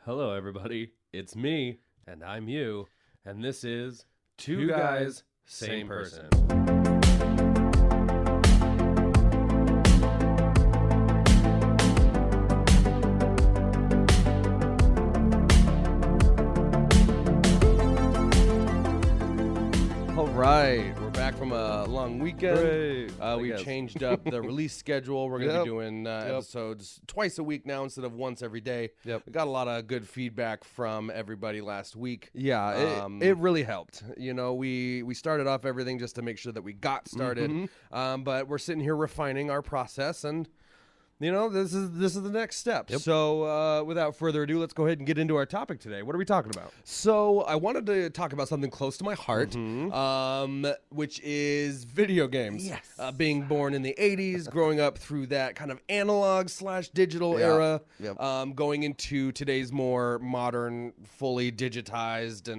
Hello, everybody. It's me, and I'm you, and this is Two Guys, Same Person. All right, we're back from a long weekend. Hooray. We've changed up the release schedule. We're going to Yep. be doing episodes twice a week now instead of once every day. Yep. We got a lot of good feedback from everybody last week. Yeah, It really helped. You know, we started off everything just to make sure that we got started, but we're sitting here refining our process, and you know, this is the next step. Yep. So without further ado, let's go ahead and get into our topic today. What are we talking about? So I wanted to talk about something close to my heart, which is video games. Yes. Being born in the 80s, growing up through that kind of analog/digital era, Yep. going into today's more modern, fully digitized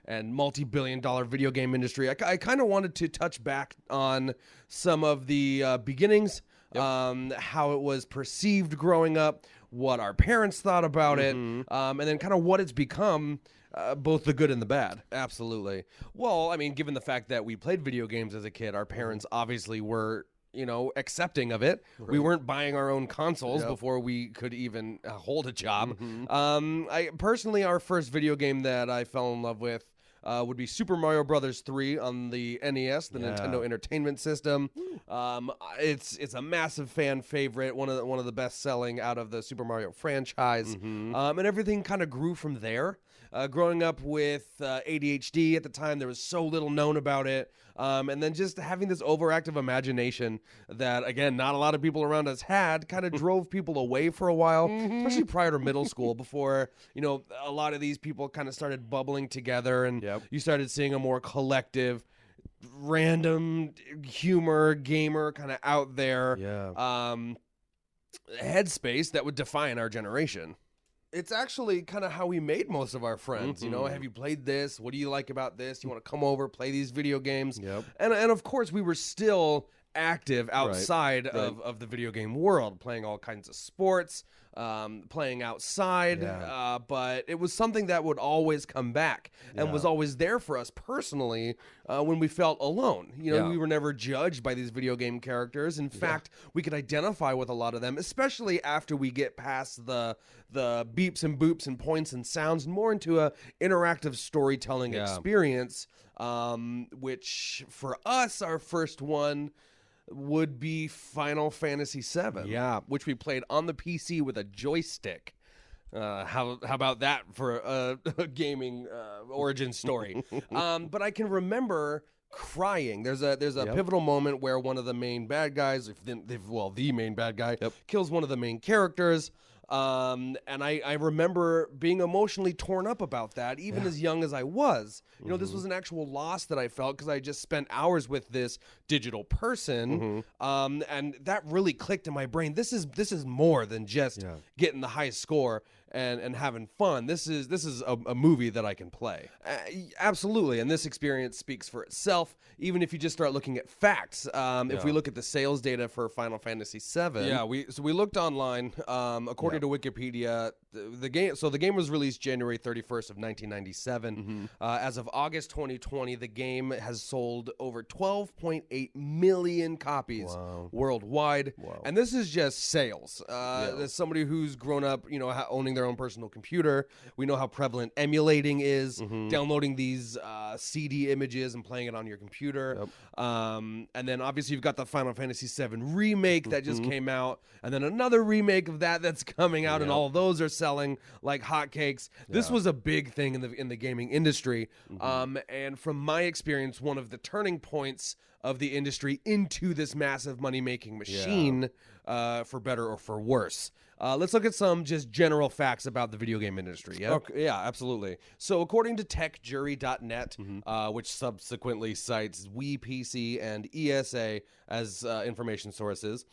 and multi-billion-dollar video game industry. I kind of wanted to touch back on some of the beginnings. How it was perceived growing up, what our parents thought about it, and then kind of what it's become, both the good and the bad. Absolutely. Well, I mean, given the fact that we played video games as a kid, our parents obviously were, you know, accepting of it. Right. We weren't buying our own consoles before we could even hold a job. I personally, our first video game that I fell in love with would be Super Mario Brothers 3 on the NES, the Nintendo Entertainment System. It's a massive fan favorite, one of the best selling out of the Super Mario franchise, and everything kind of grew from there. Growing up with ADHD at the time, there was so little known about it, and then just having this overactive imagination that, again, not a lot of people around us had, kind of drove people away for a while, especially prior to middle school, before, you know, a lot of these people kind of started bubbling together, and you started seeing a more collective, random humor, gamer, kind of out there headspace that would define our generation. It's actually kind of how we made most of our friends. You know, have you played this? What do you like about this? You want to come over, play these video games? And of course, we were still active outside of the video game world, playing all kinds of sports, playing outside, but it was something that would always come back and was always there for us personally when we felt alone. You know, we were never judged by these video game characters. In fact, we could identify with a lot of them, especially after we get past the beeps and boops and points and sounds and more into a interactive storytelling experience, which for us, our first one would be Final Fantasy VII, which we played on the PC with a joystick. How about that for a gaming origin story? But I can remember crying. There's a pivotal moment where one of the main bad guys, the main bad guy, kills one of the main characters. And I remember being emotionally torn up about that, even as young as I was. You know, this was an actual loss that I felt because I just spent hours with this digital person, and that really clicked in my brain. This is more than just getting the high score and having fun. This is a movie that I can play. Absolutely, and this experience speaks for itself. Even if you just start looking at facts, if we look at the sales data for Final Fantasy VII, we looked online. According to Wikipedia, the game was released January 31st of 1997. As of August 2020, the game has sold over 12.8 million copies worldwide. And this is just sales. As somebody who's grown up, you know, owning their own personal computer, we know how prevalent emulating is, downloading these CD images and playing it on your computer. And then obviously you've got the Final Fantasy VII remake that just came out, and then another remake of that's coming out, and all of those are selling like hotcakes. This was a big thing in the gaming industry, and from my experience, one of the turning points of the industry into this massive money-making machine, for better or for worse. Let's look at some just general facts about the video game industry. Yeah, absolutely. So according to techjury.net, which subsequently cites WePC and ESA as information sources,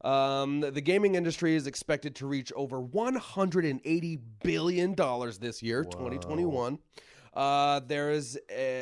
the gaming industry is expected to reach over $180 billion this year, 2021. There is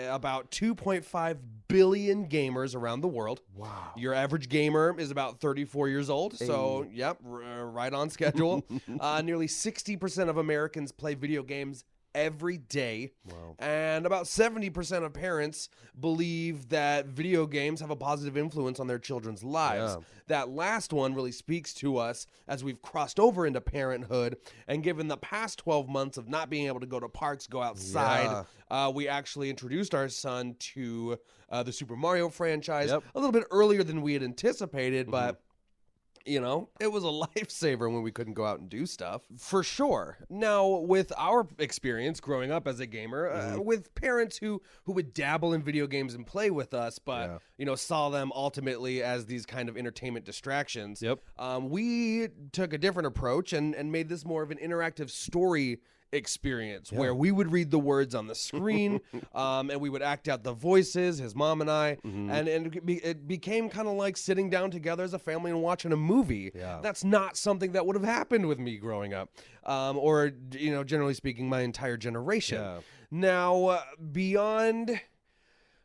about $2.5 billion gamers around the world. Wow. Your average gamer is about 34 years old. So, yep, right on schedule. Nearly 60% of Americans play video games every day. Wow. And about 70% of parents believe that video games have a positive influence on their children's lives. Yeah. That last one really speaks to us as we've crossed over into parenthood, and given the past 12 months of not being able to go to parks, go outside, we actually introduced our son to the Super Mario franchise a little bit earlier than we had anticipated, but you know, it was a lifesaver when we couldn't go out and do stuff. For sure. Now, with our experience growing up as a gamer, with parents who would dabble in video games and play with us, but, you know, saw them ultimately as these kind of entertainment distractions, we took a different approach and made this more of an interactive story experience where we would read the words on the screen and we would act out the voices, his mom and I, and it became kind of like sitting down together as a family and watching a movie. That's not something that would have happened with me growing up, or, you know, generally speaking, my entire generation. Now, beyond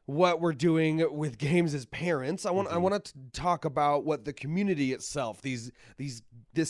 what we're doing with games as parents, I want to talk about what the community itself, this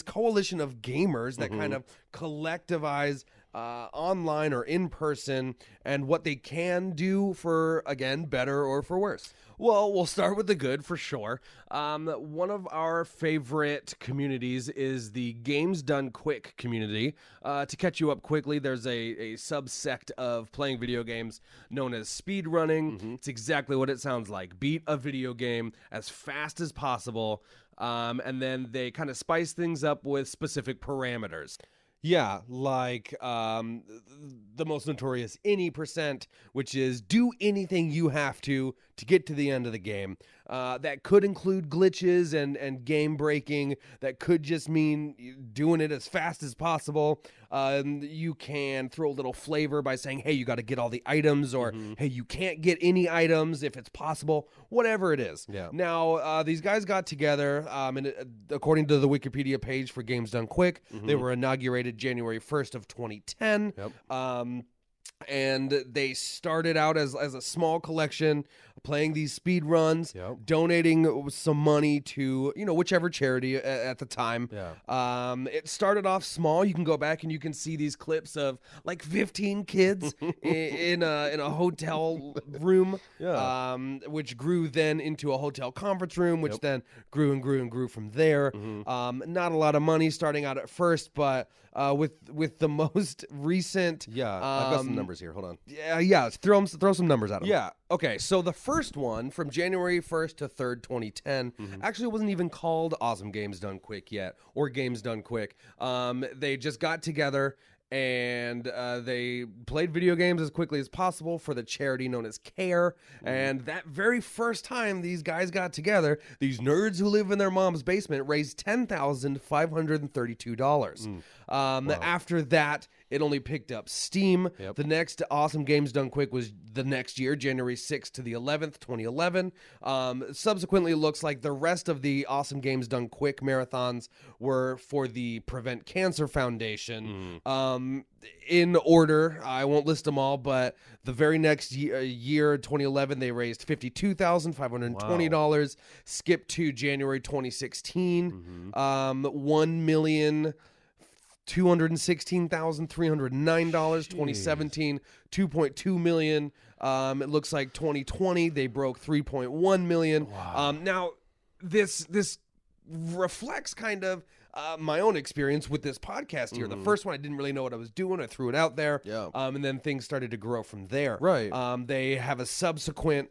coalition of gamers that kind of collectivize online or in person, and what they can do for, again, better or for worse. Well, we'll start with the good for sure. One of our favorite communities is the Games Done Quick community. To catch you up quickly, there's a subsect of playing video games known as speedrunning. It's exactly what it sounds like. Beat a video game as fast as possible, and then they kind of spice things up with specific parameters. Yeah, like the most notorious any %, which is do anything you have to get to the end of the game. That could include glitches and game breaking. That could just mean doing it as fast as possible. You can throw a little flavor by saying, hey, you got to get all the items, or hey, you can't get any items if it's possible, whatever it is. Now, these guys got together, and according to the Wikipedia page for Games Done Quick, they were inaugurated January 1st of 2010. And they started out as a small collection, playing these speed runs, donating some money to, you know, whichever charity at the time. It started off small. You can go back and you can see these clips of like 15 kids in a hotel room, which grew then into a hotel conference room, which then grew and grew and grew from there. Not a lot of money starting out at first, but with the most recent, I've got some numbers here. Hold on. Throw some numbers at them. Okay, so the first one from January 1st to 3rd, 2010, actually wasn't even called Awesome Games Done Quick yet, or Games Done Quick. They just got together and they played video games as quickly as possible for the charity known as CARE. And that very first time these guys got together, these nerds who live in their mom's basement raised $10,532. After that, it only picked up steam. The next Awesome Games Done Quick was the next year, January 6th to the 11th, 2011. Subsequently, it looks like the rest of the Awesome Games Done Quick marathons were for the Prevent Cancer Foundation. In order, I won't list them all, but the very next year, 2011, they raised $52,520. Skip to January 2016, $1,216,309. 2017, $2.2 million. It looks like 2020 they broke $3.1 million. Now, this reflects kind of my own experience with this podcast here. The first one, I didn't really know what I was doing. I threw it out there, and then things started to grow from there. They have a subsequent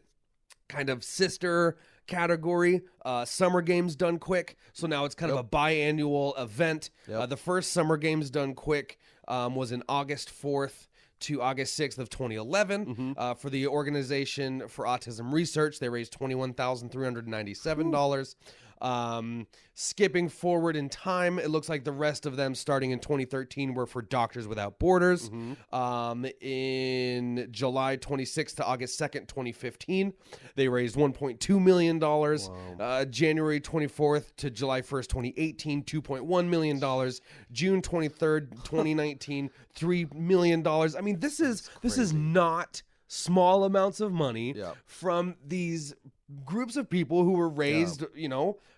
kind of sister category, Summer Games Done Quick. So now it's kind of a biannual event. The first Summer Games Done Quick was in August 4th to August 6th of 2011. For the Organization for Autism Research, they raised $21,397. Skipping forward in time, it looks like the rest of them starting in 2013 were for Doctors Without Borders. In July 26th to August 2nd, 2015, they raised $1.2 million. January 24th to July 1st, 2018, $2.1 million. June 23rd, 2019, $3 million. I mean, this is not small amounts of money Yeah. from these groups of people who were raised,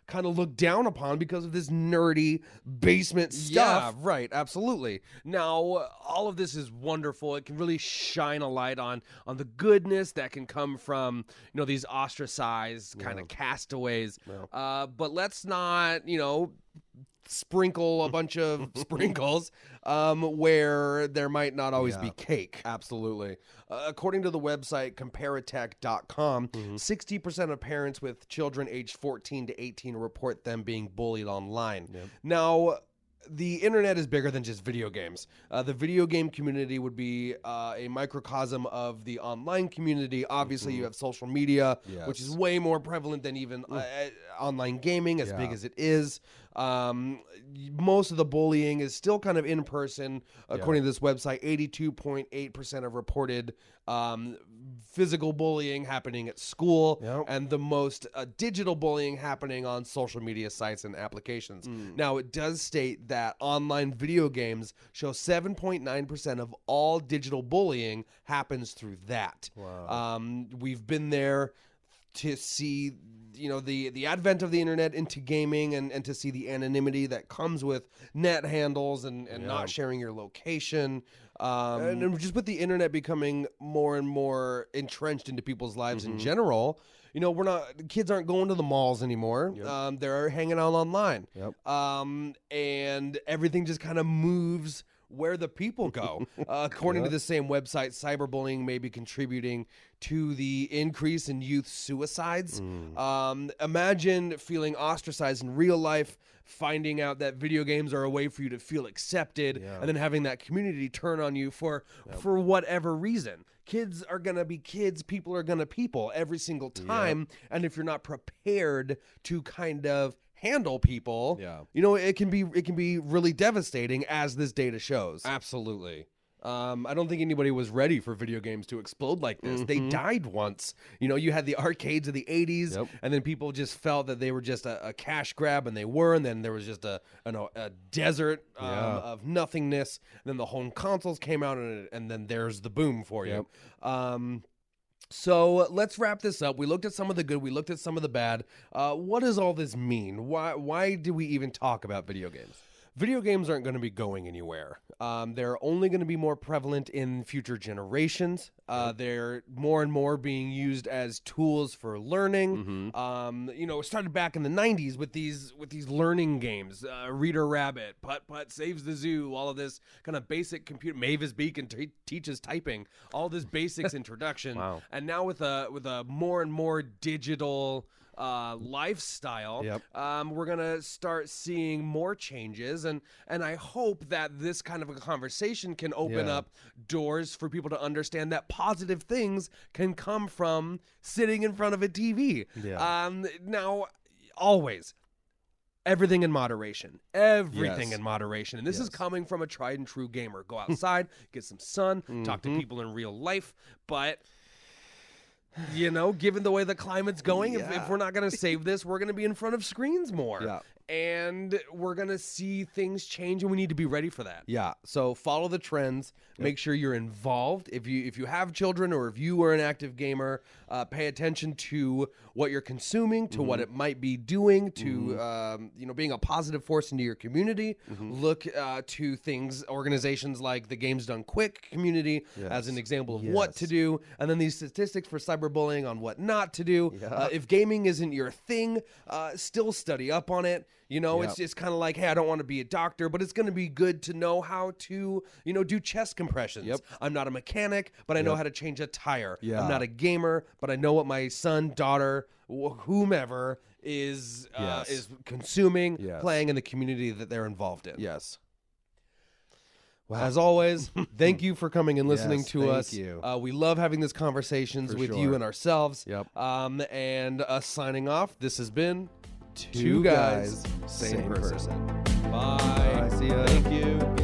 kind of looked down upon because of this nerdy basement stuff. Yeah, right. Absolutely. Now, all of this is wonderful. It can really shine a light on the goodness that can come from, these ostracized kind of castaways. Yeah. But let's not, sprinkle a bunch of sprinkles where there might not always be cake. Absolutely. According to the website comparatech.com, 60% of parents with children aged 14 to 18 report them being bullied online. Yep. Now, the internet is bigger than just video games. The video game community would be a microcosm of the online community. Obviously, you have social media, which is way more prevalent than even online gaming, as big as it is. Most of the bullying is still kind of in person. According to this website, 82.8% have reported physical bullying happening at school, and the most digital bullying happening on social media sites and applications. Now, it does state that online video games show 7.9% of all digital bullying happens through that. Wow. We've been there to see the advent of the internet into gaming and to see the anonymity that comes with net handles and not sharing your location. And just with the internet becoming more and more entrenched into people's lives in general, kids aren't going to the malls anymore. They're hanging out online. And everything just kind of moves where the people go. According to the same website, cyberbullying may be contributing to the increase in youth suicides. Imagine feeling ostracized in real life, finding out that video games are a way for you to feel accepted, and then having that community turn on you for whatever reason. Kids are going to be kids, people are going to people every single time, and if you're not prepared to kind of handle people, it can be really devastating, as this data shows. Absolutely. I don't think anybody was ready for video games to explode like this. They died once. You had the arcades of the 80s, and then people just felt that they were just a cash grab, and they were, and then there was just a desert of nothingness, and then the home consoles came out, and then there's the boom for you. So let's wrap this up. We looked at some of the good. We looked at some of the bad. What does all this mean? Why do we even talk about video games? Video games aren't going to be going anywhere. They're only going to be more prevalent in future generations. They're more and more being used as tools for learning. It started back in the 90s with these learning games. Reader Rabbit, Putt Putt Saves the Zoo, all of this kind of basic computer. Mavis Beacon teaches typing. All this basics introduction. Wow. And now with a more and more digital lifestyle, we're gonna start seeing more changes, and I hope that this kind of a conversation can open up doors for people to understand that positive things can come from sitting in front of a TV. Now, always, everything in moderation. Everything in moderation. And this is coming from a tried and true gamer. Go outside, get some sun, talk to people in real life, but given the way the climate's going, if we're not going to save this, we're going to be in front of screens more. And we're going to see things change, and we need to be ready for that. So follow the trends. Make sure you're involved. If you have children, or if you are an active gamer, pay attention to what you're consuming, to what it might be doing, to being a positive force into your community. Look to organizations like the Games Done Quick community as an example of what to do, and then these statistics for cyberbullying on what not to do. If gaming isn't your thing, still study up on it. It's just kind of like, hey, I don't want to be a doctor, but it's going to be good to know how to, do chest compressions. I'm not a mechanic, but I know how to change a tire. I'm not a gamer, but I know what my son, daughter, whomever is consuming, playing in the community that they're involved in. Wow. As always, thank you for coming and listening to us. You. We love having these conversations with you and ourselves. And us signing off, this has been Two guys, same person. Bye. See ya. Thank you.